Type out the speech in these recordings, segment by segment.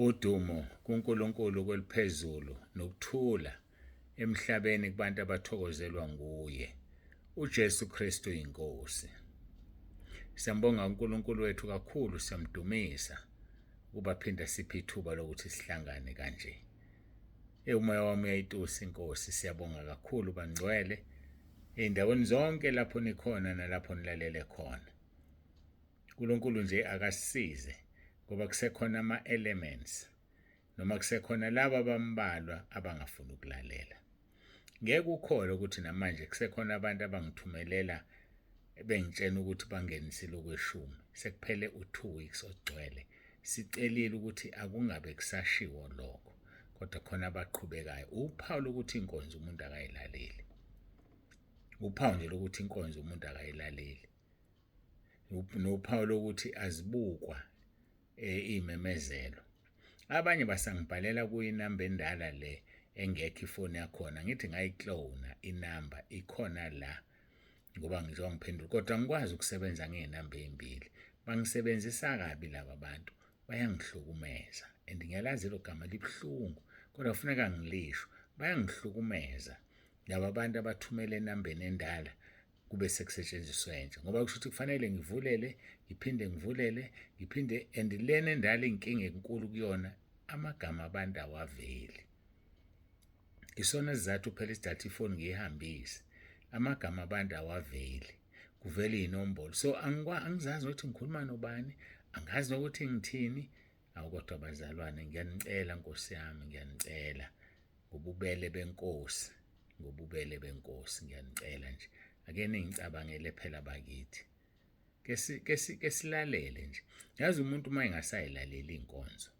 Udumo kuNkulunkulu kweliphezulu nokuthula emhlabeni kubantu abathokozelwa nguye. uJesu Kristu inkosi. Siyambonga uNkulunkulu wethu kakhulu, siyamdumisa ukuba phinda siphe ithuba lokuthi sihlangane kanje. Umoya wami uyayitusa inkosi, siyabonga kakhulu bangcwele ey'ndaweni zonke lapho nikhona nalapho nilalele khona. uNkulunkulu nje akasisize ngoba kusekhona ama-elements noma kusekhona laba abambalwa abangafuni ukulalela. Ngeke ukholwe ukuthi namanje kusekhona abantu abangithumelela bengitshena ukuthi bangenisile okweshumi. Sekuphele u2 weeks ogcwele sicelile ukuthi akungabe kusashiwo lokho, kodwa khona abaqhubekayo. Uphawu lokuthi inkonzo umuntu akayilaleli. Uphawu nje lokuthi inkonzo umuntu akayilaleli. Nophawu lokuthi azibukwa iy'memezelo. Abanye basangibhalela kuyinamba endala le engekho ifoni yakhona, ngithi ngayiklona inamba ikhona la ngoba ngizoba ngiphendula, kodwa ngikwazi ukusebenza ngey'namba ey'mbili. Bangisebenzisa kabi laba bantu, bayangihlukumeza and ngiyalazi lelo gama libuhlungu kodwa kufuneka ngilisho. Bayangihlukumeza laba bantu abathumela enambeni endala kube sekusetshenziswa entsha, ngoba kusho ukuthi kufanele ngivulele ngiphinde and lena endala inkinga enkulu kuyona amagama abantu awaveli. Isona sizathu phela isidatha ifoni ngiyihambise, amagama abantu awaveli, kuvela iy'nombolo. So angizazi ukuthi ngikhuluma nobani, angazi nokuthi ngithini. Kodwa bazalwane, ngiyanicela Nkosi yami, ngiyanicela ngobubele benkosi, ngiyanicela nje ake ningicabangele phela bakithi. Ke silalele nje. Yazi umuntu uma engasayilaleli inkonzo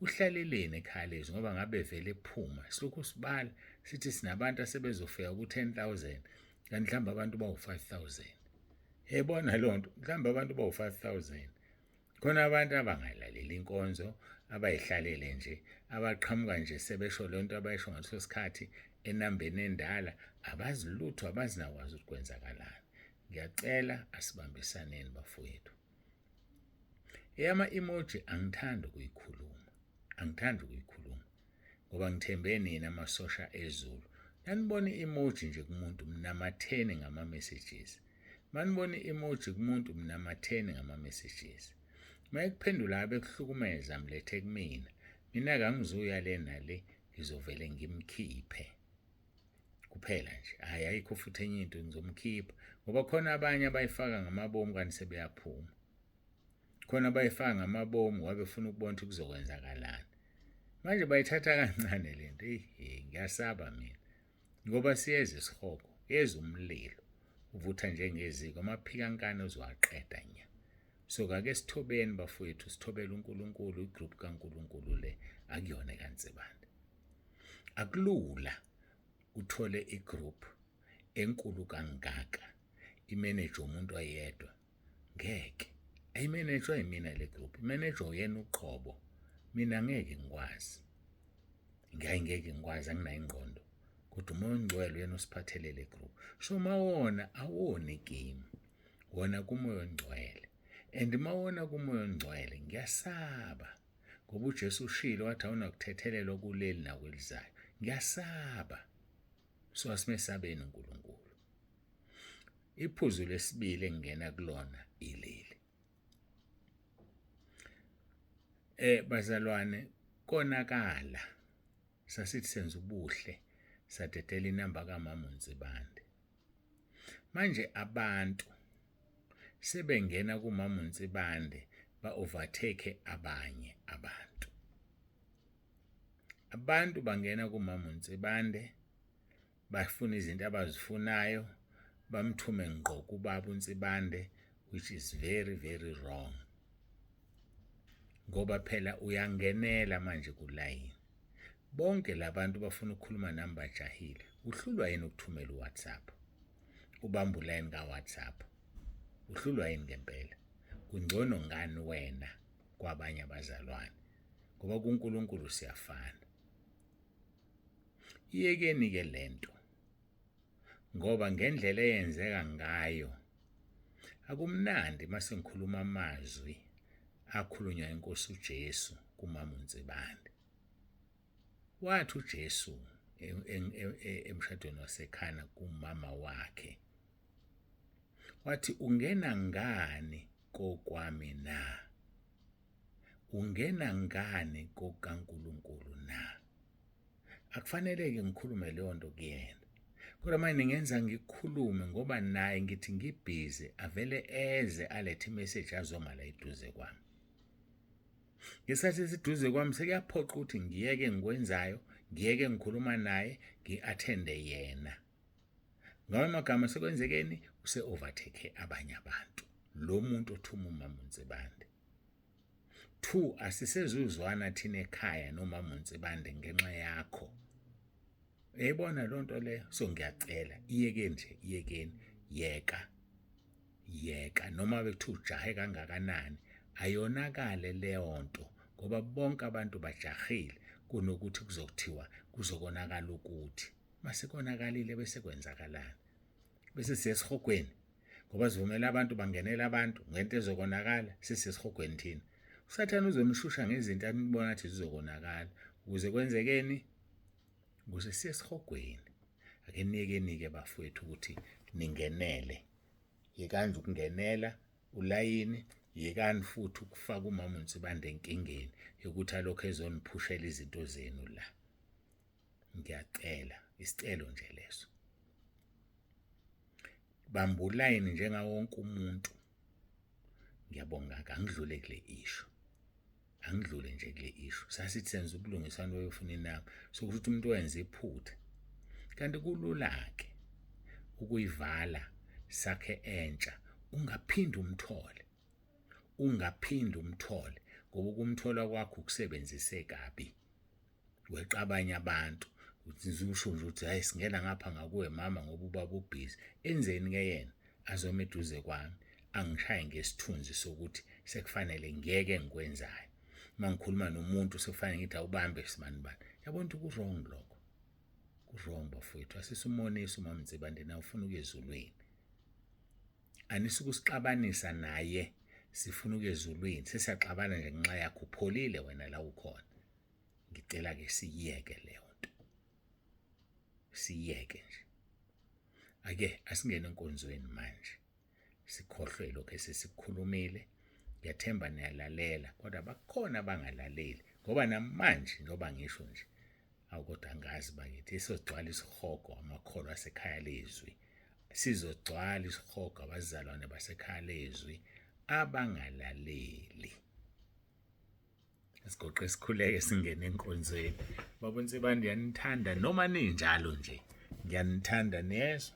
uhlaleleni ekhaya ngoba ngabe vele ephuma silokhu sibala sithi sinabantu asebezofika ku-10,000 kanti mhlawumbe abantu bawu-5,000. Yebona loo nto, mhlawumbe abantu bawu-5,000. Khona abantu abangayilaleli inkonzo, abayihlalele nje, abaqhamuka nje sebesho le nto abayisho ngaleso sikhathi enambeni endala, abazi lutho, abazi nakwazi ukuthi kwenzakalani. Ngiyacela asibambisaneni bafowethu. Ama-emoji angithandi ukuyikhuluma ngoba ngithembe nina amasosha ezulu. Nanibona i-emoji nje kumuntu mnamatheni ngama-messages. Manibona i-emoji kumuntu mnamatheni ngama-messages. Mayekuphendula bekuhlukumeza mlethe kumina. Mina kangizuya le nale, ngizovele ngimkhiphe kuphela nje. Ayikho futhi enye into ngizomkhipha ngoba khona abanye abayifaka ngamabomu kanti sebeyaphuma. Khona abayifaka ngamabomu ngoba befuna ukubona ukuthi kuzokwenzakalani. Manje bayithatha kancane le nto. Ngiyasaba mina ngoba siyeza isihogo, yeza umlilo uvutha njengeziko, amaphikankane uzowaqeda nya. So kake sithobeni bafowethu, sithobele uNkulunkulu, igroup kaNkulunkulu le akuyona kaNsibanda. Akulula uthole igroup enkulu kangaka imanage umuntu oyedwa. Ngeke ayimanage yimina le group, imanage uyena uqobo. Mina ngeke ngikwazi, ngeke ngikwazi, anginayo ingqondo, kodwa umoya ongcwele uyena usiphathele le group. So mawona awona igame, wona kumoya ongcwele. And mawona kumoya ongcwele ngiyasaba ngoba uJesu ushilo wathi awunakuthethelelwa kuleli nakwelizayo. Ngiyasaba. So asimesabeni uNkulunkulu. Iphuzu lesibili engingena kulona ileli. Bazalwane, konakala sasithi senza ubuhle sadedela inamba kaMama uNtsibande. Manje abantu sebengena kuMama uNtsibande ba-overtake abanye abantu. Abantu bangena kuMama uNtsibande bafuna izinto abazifunayo, bamthume ngqo kubaba uNtsibande, which is very, very wrong. Ngoba phela uyangenela manje kulayini. Bonke labantu bafuna ukukhuluma nami bajahile. Uhlulwa yini ukuthumela uWhatsApp? Ubamba ulayini kaWhatsApp. Uhlulwa yini ngempela? Kungcono ngani wena kwabanye abazalwane? Ngoba kuNkulunkulu siyafana. Iyekeni-ke lento ngoba ngendlela eyenzeka ngayo akumnandi mase ngikhuluma amazwi akhulunywa inkosi uJesu kumama uNtsibande. Wathi uJesu emshadweni wasekhana kumama wakhe, wathi ungena ngani kokwami na? Ungena ngani kokaNkulunkulu na? Akufanele-ke ngikhulume leyo nto kuyena, kodwa manje ngenza ngikhulume ngoba naye ngithi ngibhizi avele eze alethe imessage azoma la eduze kwami. Ngesikhathi esiduze kwami sekuyaphoqa ukuthi ngiyeke engikwenzayo, ngiyeke ngikhuluma naye, ngi-athende yena. Ngawo amagama sekwenzekeni use-overtake abanye abantu, lo muntu othuma umama uNtsibande. 2, asisezuzwana thina ekhaya nomama uNtsibande ngenxa yakho. Uyayibona lo nto leyo? So ngiyacela iyekeni nje, iyekeni, yeka noma bekuthiwa ujahe kangakanani ayonakale leyo nto, ngoba bonke abantu bajahile kunokuthi kuzokuthiwa kuzokonakala ukuthi. Mase konakalile bese kwenzakalani? Bese siyesihogweni ngoba sivumela abantu bangenela abantu ngento ezokonakala, sisesihogweni thina. USathane uzonishusha ngezinto anibona ngathi zizokonakala ukuze kwenzekeni, ukuze siyesihogweni. Ake niyeke bafowethu ukuthi ningenele. Yekani ukungenela ulayini, yekani futhi ukufaka umama uNtsibande enkingeni yokuthi alokho ezoniphushela izinto zenu la. Ngiyacela, isicelo nje leso. Bamba ulayini njengawo wonke umuntu. Ngiyabonga, angidlule kule issue. Angidlule nje kule issue. Sasithi senza ubulungisano beyofuna inamba sokuthi umuntu wenza iphutha. Kanti kulula-ke ukuyivala sakhe entsha, ungaphindi umthole. Ngoba ukumthola kwakho ukusebenzise kabi. Weqa abanye abantu uzusho nje ukuthi hayi singena ngapha ngakuwe mama ngoba ubaba ubhizi. Enzeni-ke yena azoma eduze kwami angishaye ngesithunzi sokuthi sekufanele ngiyeke engikwenzayo. Uma ngikhuluma nomuntu sekufanele ngithi awubambe simani bani. Yabona ukuthi ku-wrong lokho. Ku-wrong bafowethu. Asisumonise umama uNtsibande na ufuna ukuya ezulwini. Anisukusixabanisa naye sifuna ukuya ezulwini. Sesiyaxabana nje ngenxa yakho, upholile wena la ukhona. Ngicela-ke siyeke leyo nto. Siyeke nje. Ake asingene enkonzweni manje. Sikhohlwe lokho esesikhulumile. Ngiyathemba niyalalela kodwa bakhona abangalaleli ngoba namanje njengoba ngisho nje awukodwa angazi bakithi isogcwala isihogo amakholo asekhaya lezwi. Sizogcwala isihogo abazalwane basekhaya lezwi abangalaleli. Sigoqe sikhuleke singene enkonzweni. Baba uNtsibande yanithanda noma ninjalo nje. Ngiyanithanda nezwe.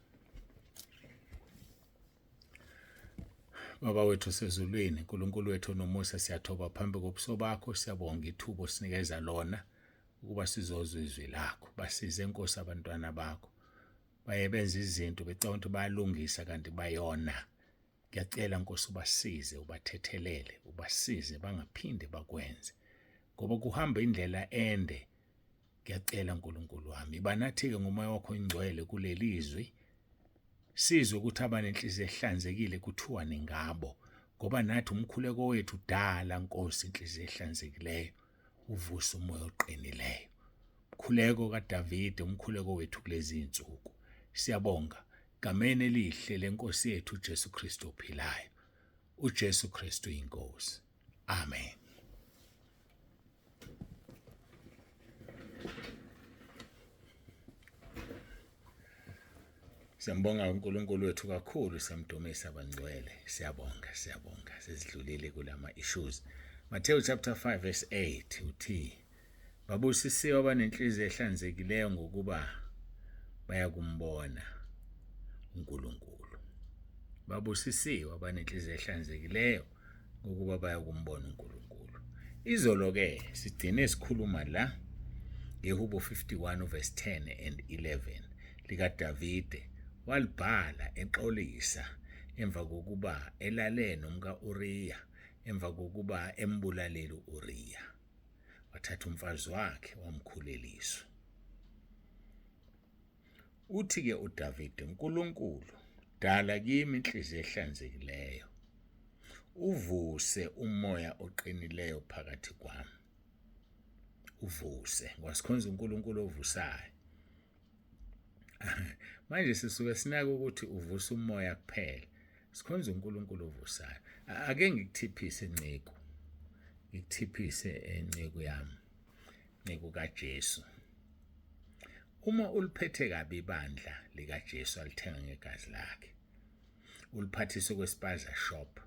Baba wethu sezulwini, uNkulunkulu wethu nomusa, siyathoba phambi kobuso bakho, siyabonga ithubo sinikeza lona ukuba sizozwa izwi lakho. Basize Nkosi abantwana bakho. Baye benza izinto becabanga ukuthi bayalungisa kanti bayona. Ngiyacela Nkosi ubasize, ubathethelele, ubasize bangaphinde bakwenze. Ngoba kuhamba indlela ende. Ngiyacela Nkulunkulu wami, banathi-ke ngomoya wakho ingcwele kuleli izwi. Sizwe ukuthi abanenhliziyo ehlanzekile kuthiwa ningabo, ngoba nathi umkhuleko wethu dala Nkosi inhliziyo ehlanzekileyo, uvuse umoya oqinileyo. Umkhuleko kaDavide, umkhuleko wethu kulezi insuku. Siyabonga gameni elihle lenkosi yethu uJesu Kristu ophilayo. uJesu Kristu inkosi. Amen. Siyambonga uNkulunkulu wethu kakhulu, siyamdumisa abangcwele. Siyabonga. Sesidlulile kulama issues. Matthew chapter 5 verse 8 uthi, babusisiwe abanenhliziyo ehlanzekileyo ngokuba bayakumbona uNkulunkulu. Babusisiwe abanenhliziyo ehlanzekileyo ngokuba bayakumbona uNkulunkulu. Izolo-ke sigcine sikhuluma la ngeHubo 51 verse 10 and 11 likaDavide. Walibhala exolisa emva kokuba elale nomka Uriya, emva kokuba embulalele uUriya. Wathatha umfazi wakhe wamkhuleliswa. Uthi-ke uDavide, uNkulunkulu, dala kimi inhliziyo ehlanzekileyo. uvuse umoya oqinileyo phakathi kwami. Uvuse ngoba sikhonza uNkulunkulu ovusayo. Manje sisuke sinaka ukuthi uvusa umoya kuphela. Sikhonza uNkulunkulu ovusayo. Ake ngikuthiphise nciko. Ngikuthiphise enciko yami. Nciko kaJesu. Uma uliphethe kabi ibandla likaJesu alithenga ngegazi lakhe. Uliphathise kwespaza shop.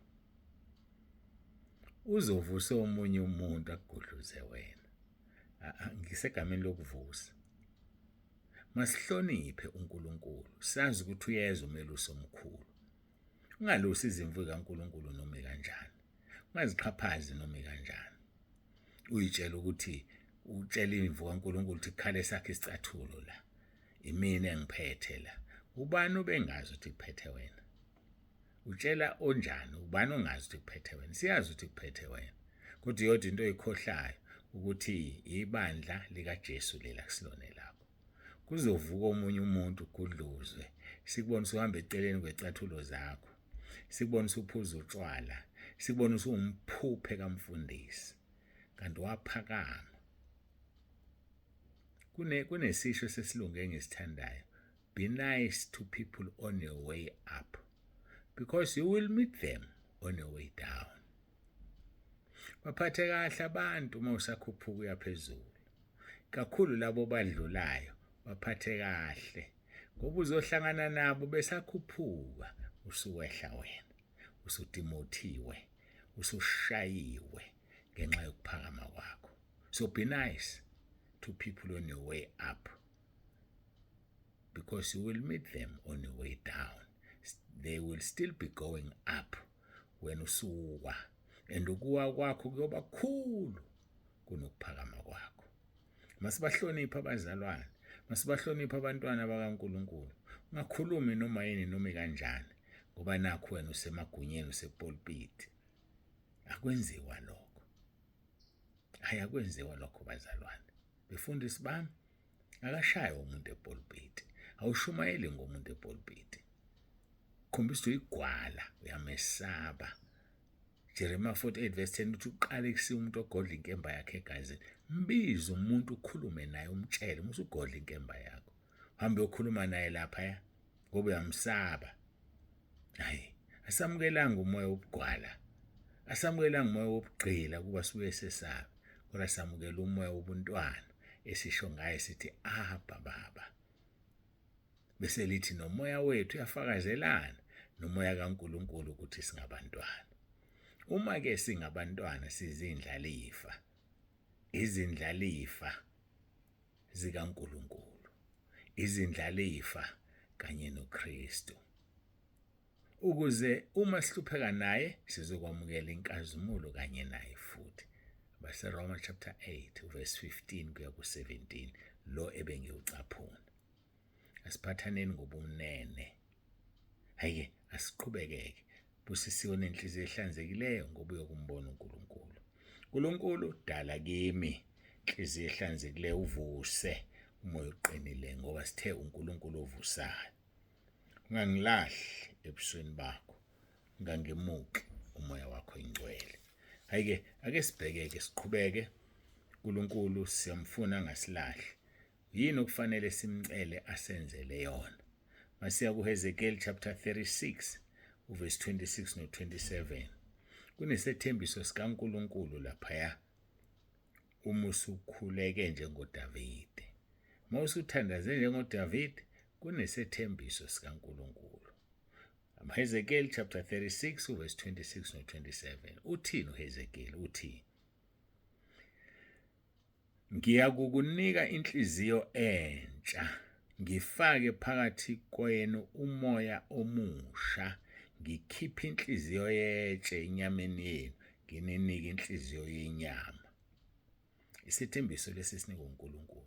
Uzovusa omunye umuntu akugudluze wena. Ngisegameni lokuvusa. Masihloniphe uNkulunkulu. Sazi ukuthi uyeza umelusi omkhulu. Ungalusi izimvu kaNkulunkulu noma kanjani. Ungaziqhaphazi noma kanjani. Uyitshela ukuthi utshela imvu kaNkulunkulu ukuthi khale sakhe isicathulo la. Imina engiphethe la. Ubani ubengazi ukuthi kuphethe wena? Utshela onjani? Ubani ongazi ukuthi kuphethe wena? Siyazi ukuthi kuphethe wena. Kodwa yodwa into oyikhohlayo ukuthi ibandla likaJesu lela kusilone lakho. Kuzovuka omunye umuntu ukudluzwe. Sikubona uhamba eceleni kwecathulo zakho. Sikubona uphuza utshwala. Sikubona umphuphe kaMfundisi. Kanti waphakama. Kunesisho sesilungu engisithandayo. Be nice to people on your way up, because you will meet them on your way down. Baphathe kahle abantu uma usakhuphuka uya phezulu. Kakhulu labo badlulayo baphathe kahle. Ngoba uzohlangana nabo besakhuphuka usuwehla wena. Usudimothiwe, usushayiwe ngenxa yokuphakama kwakho. So be nice to people on your way up, because you will meet them on your way down. They will still be going up when usuwa, and ukuwa kwakho kuyoba khulu kunokuphakama kwakho. Masibahloniphe abazalwane, masibahloniphe abantwana bakaNkulunkulu. Ungakhulumi noma yini noma kanjani ngoba nakho wena usemagunyeni usepulpit. Akwenziwa lokho. Ayakwenziwa lokho bazalwane. Befundisi bami, akashaye umuntu epulpit. Awushumayeli ngomuntu epulpit. Khombisa igwala, uyamesaba. Jeremiah 48 verse 10 uthi uqale kusiya umuntu ogodla inkemba yakhe egazini. Mbiza umuntu ukhulume naye umtshele musu ugodla inkemba yakho. Uhambe uyokhuluma naye lapha ngoba uyamsaba. Hayi, asamukelanga umoya wobugwala. Asamukelanga umoya wobugqila kuba sibuye sesaba. Kodwa samukela umoya wobuntwana esisho ngaye sithi Abba Baba. Bese lithi nomoya wethu uyafakazelana nomoya kaNkulunkulu ukuthi singabantwana. Uma ke singabantwana sizindlalifa. Izindlalifa zikaNkulunkulu. Izindlalifa kanye noKristu. Ukuze uma sihlupheka naye sizokwamukela inkazimulo kanye naye futhi. Base Roma chapter 8 verse 15 kuya ku17 lo ebengiyucaphuna. Asiphathaneni ngobumnene. Hayi asiqhubekeke. Busisiwe nenhliziyo ehlanzekileyo ngoba uyokumbona uNkulunkulu. uNkulunkulu dala kimi inhliziyo ehlanzekileyo uvuse umoya oqinile ngoba sithe uNkulunkulu ovusayo. Ungangilahli ebusweni bakho. Ungangemuki umoya wakho ingcwele. Hayike ake sibhekeke siqhubeke. uNkulunkulu siyamfuna ngasilahli. Yini okufanele simcele asenzele yona? Masiya kuHezekiel chapter 36 verse 26 no27. Kunesethembiso sikaNkulunkulu lapha uma usukhuleke njengoDavide. Mawusuthandaze njengoDavide kunesethembiso sikaNkulunkulu. Hezekiel chapter 36 verse 26 no27. Uthini uHezekiel? Uthi ngiyakukunika inhliziyo entsha, ngifake phakathi kwenu umoya omusha, ngikhiphe inhliziyo yetshe enyameni yenu, ngininike inhliziyo yenyama. Isithembiso lesi sinika uNkulunkulu.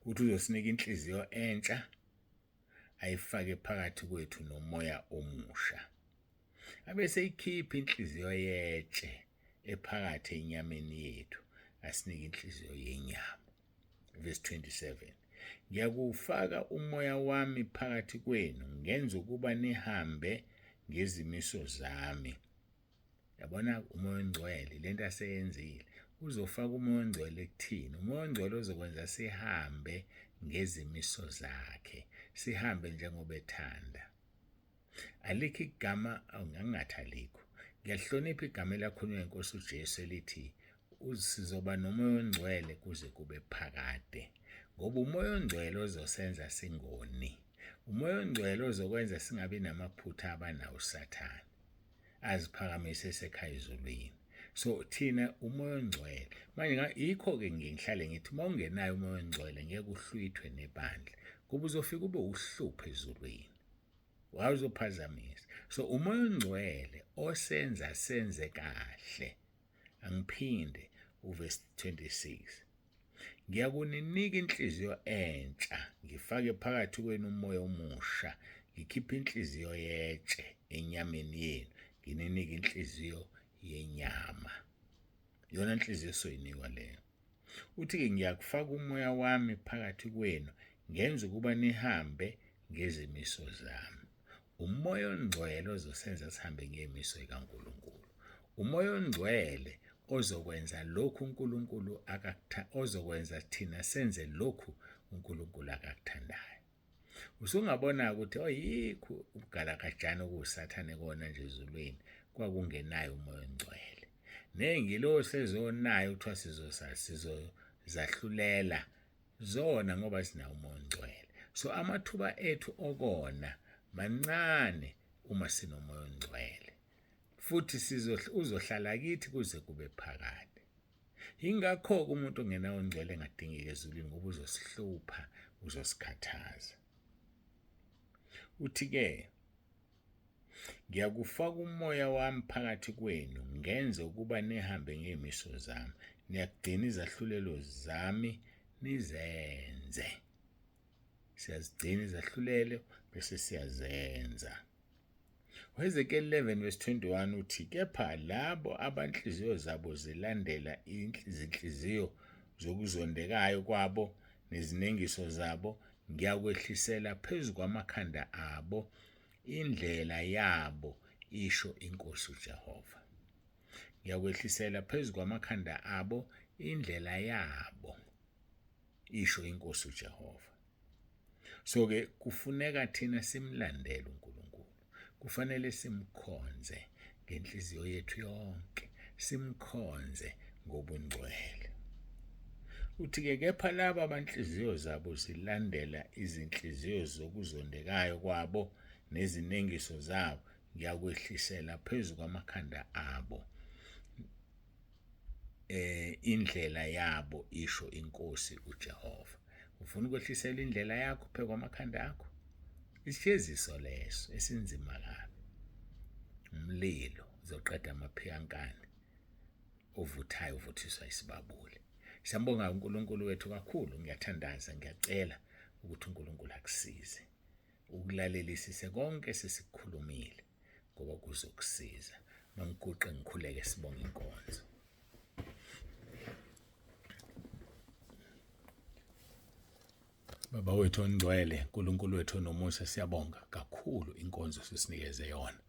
Uthi uzosinika inhliziyo entsha ayifake phakathi kwethu nomoya omusha. Abese ikhipha inhliziyo yetshe ephakathi enyameni yethu, asinike inhliziyo yenyama. Verse 27. Ngiyakufaka umoya wami phakathi kwenu, ngenza ukuba nihambe ngezimiso zami. Yabona umoya ongcwele lento aseyenzile, uzofaka umoya ongcwele kuthini. Umoya ongcwele uzokwenza sihambe ngezimiso zakhe, sihambe njengoba ethanda. Alikho igama, angingathi alikho, ngiyahlonipha igama elakhulunywa inkosi uJesu elithi sizoba nomoya ongcwele kuze kube phakade, ngoba umoya ongcwele ozosenza singoni. Umoya ongcwele ozokwenza singabi namaphutha abanawo uSathane, aziphakamise esekhaya ezulwini. So thina umoya ongcwele manje, yikho-ke ngihlale ngithi uma ungenayo umoya ongcwele ngeke uhlwithwe nebandla, kuba uzofika ube uhlupho ezulwini, wawuzophazamisa. So umoya ongcwele osenza senze kahle. Angiphinde uverse 26, ngiyakuninika inhliziyo entsha, ngifake phakathi kwenu umoya omusha, ngikhiphe inhliziyo yetshe enyameni yenu, ngininike inhliziyo yenyama. Yona inhliziyo esoyinikwa leyo. Uthi-ke ngiyakufaka umoya wami phakathi kwenu, ngenza ukuba nihambe ngezimiso zami. Umoya ongcwele ozosenza sihambe ngemiso kaNkulunkulu. Umoya ongcwele ozokwenza lokhu uNkulunkulu ozokwenza thina senze lokhu uNkulunkulu akakuthandayo. Usungabona ukuthi yikho ubugalakajana okuwuSathane kona nje ezulwini kwakungenayo umoya ongcwele. Ney'ngilosi ezonayo kuthiwa sizozahlulela zona ngoba sinawo umoya ongcwele. So amathuba ethu okona mancane uma sinomoya ongcwele, futhi uzohlala kithi kuze kube phakade. Yingakho-ke umuntu ongenawo ongcwele engadingeki ezulwini, ngoba uzosihlupha, uzosikhathaza. Uthi-ke ngiyakufaka umoya wami phakathi kwenu, ngenze ukuba nihambe ngey'miso zami, niyakugcina izahlulelo zami nizenze. Siyazigcina izahlulelo bese siyazenza. uHezekiel 11:21 uthi, kepha labo abanhliziyo zabo zilandela izinhliziyo zokuzondekayo kwabo nezinengiso zabo, ngiyakwehlisela phezu kwamakhanda abo indlela yabo, isho inkosi uJehova. Ngiyakwehlisela phezu kwamakhanda abo indlela yabo, isho inkosi uJehova. So-ke kufuneka thina simlandele uNkulunkulu. Kufanele simkhonze ngenhliziyo yethu yonke, simkhonze ngobungcwele. Uthi-ke kepha laba abanhliziyo zabo zilandela izinhliziyo zokuzondekayo kwabo nezinengiso zabo, ngiyakwehlisela phezu kwamakhanda abo indlela yabo, isho inkosi uJehova. Ufuna ukwehlisela indlela yakho phezu kwamakhanda akho? Isijeziso leso esinzima kabi. Umlilo uzoqeda amaphiyankani ovuthayo, uvuthiswa isibabuli. Siyambonga uNkulunkulu wethu kakhulu. Ngiyathandaza, ngiyacela ukuthi uNkulunkulu akusize ukulalelisise konke sesikukhulumile, ngoba kuzokusiza. Mangiguqe ngikhuleke sibonge inkonzo. Baba wethu ongcwele, uNkulunkulu wethu onomusa, siyabonga kakhulu inkonzo sesinikeze yona.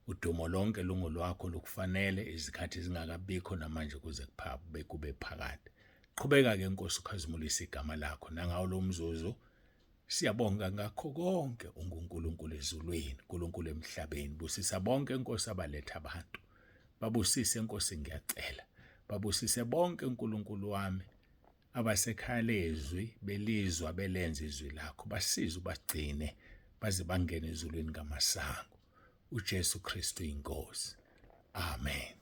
Udumo lonke lungolwakho, lukufanele izikhathi zingakabikho namanje kuze kube phakade. Qhubeka-ke Nkosi ukhazimulisa igama lakho nangawo lo mzuzu. Siyabonga ngakho konke unguNkulunkulu ezulwini, uNkulunkulu emhlabeni. Busisa bonke Nkosi abaletha abantu. Babusise Nkosi, ngiyacela. Babusise bonke uNkulunkulu wami abasekhaya lezwi, belizwa belenza izwi lakho. Basize ubagcine baze bangene ezulwini ngamasango. uJesu Kristu inkosi. Amen.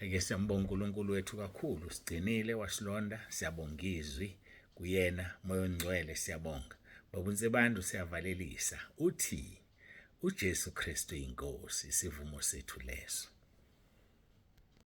Ake siyambonga uNkulunkulu wethu kakhulu, sigcinile wasilonda. Siyabonga izwi kuyena moya ongcwele, siyabonga. Babunze bantu siyavalelisa uthi uJesu Kristu inkosi, isivumo sethu leso.